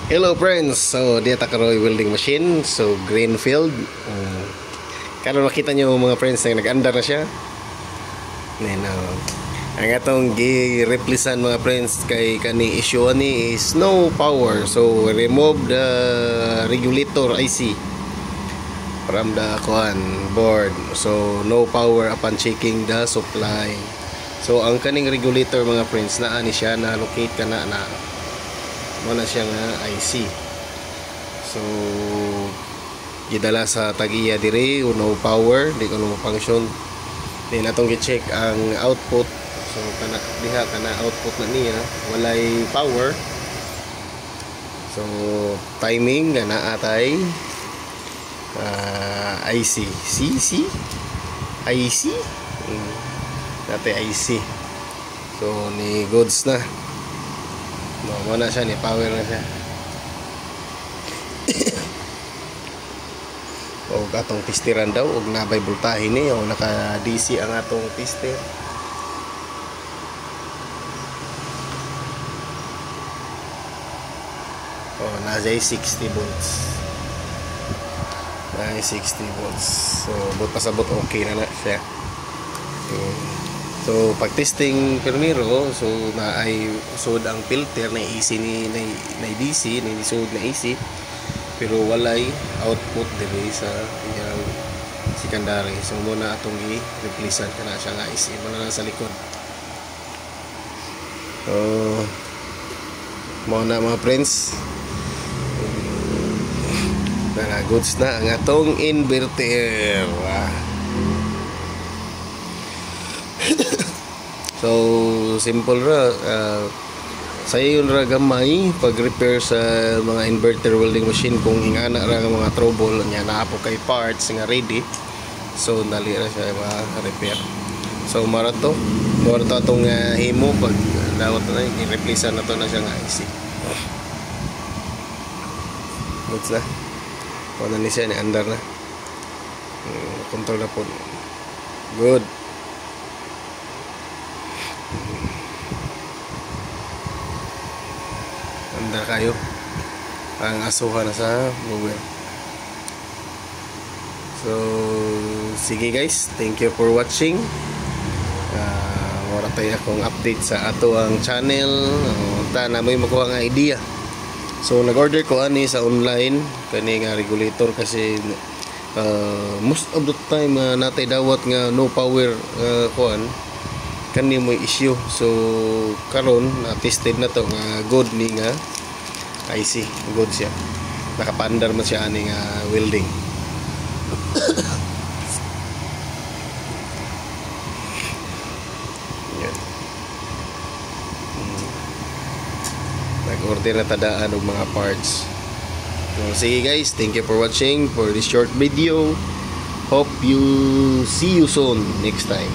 Hello friends, so dito karoy welding machine, so Greenfield. Karon makita nyo mga friends na nag-andar na siya. Ang atong gi-replacean mga friends kay kani issue ni is no power, so remove the regulator IC from the board, so no power upon checking the supply. So ang kaning regulator mga friends naa ni siya na locate kana na wala siya nga IC, so gidala sa tagiya dire no power, di ko no function. Di natong gi-check ang output, so kana diha kana output na niya walay power, so timing na atay IC CC IC natay IC, so ni goods na mo na siya, ni power na siya. O atong pistiran daw og nabay voltahe ni o naka DC ang atong pistir. O nasay 60 volts. Ay 60 volts. So but pasabot okay na siya. So pag testing perniro, so na ay sud ang filter na AC ni na DC ni sud na AC, pero walay output dire sa iyang secondary. So muna atong i-replacean kana siya nga AC mo na sa likod. So mo na mga friends, para goods na ang atong inverter. So simple ra, sayo yun ra gamay pag repair sa mga inverter welding machine. Kung ingana ra nga mga trouble nya naa po kay parts nga ready, so dali ra siya ma-repair. So mara to atong himo pag dawat na i-replace na to na siya nga IC. Goods na po na ni siya ni andar na control na po. Good. Andar kayo ang asuhan na sa mower. So sige guys, thank you for watching. Wala tayo akong update sa ato ang channel. Ta na may makuha nga idea. So nag-order ko ani sa online kani nga regulator kasi most of the time natay dawat nga no power kuan kani mo issue. So karon na tested na to nga good ni nga IC, good siya, nakapandar man siya ani nga welding. Yan. Nag-order na tadaan og mga parts. So sige guys, thank you for watching for this short video. Hope you see you soon next time.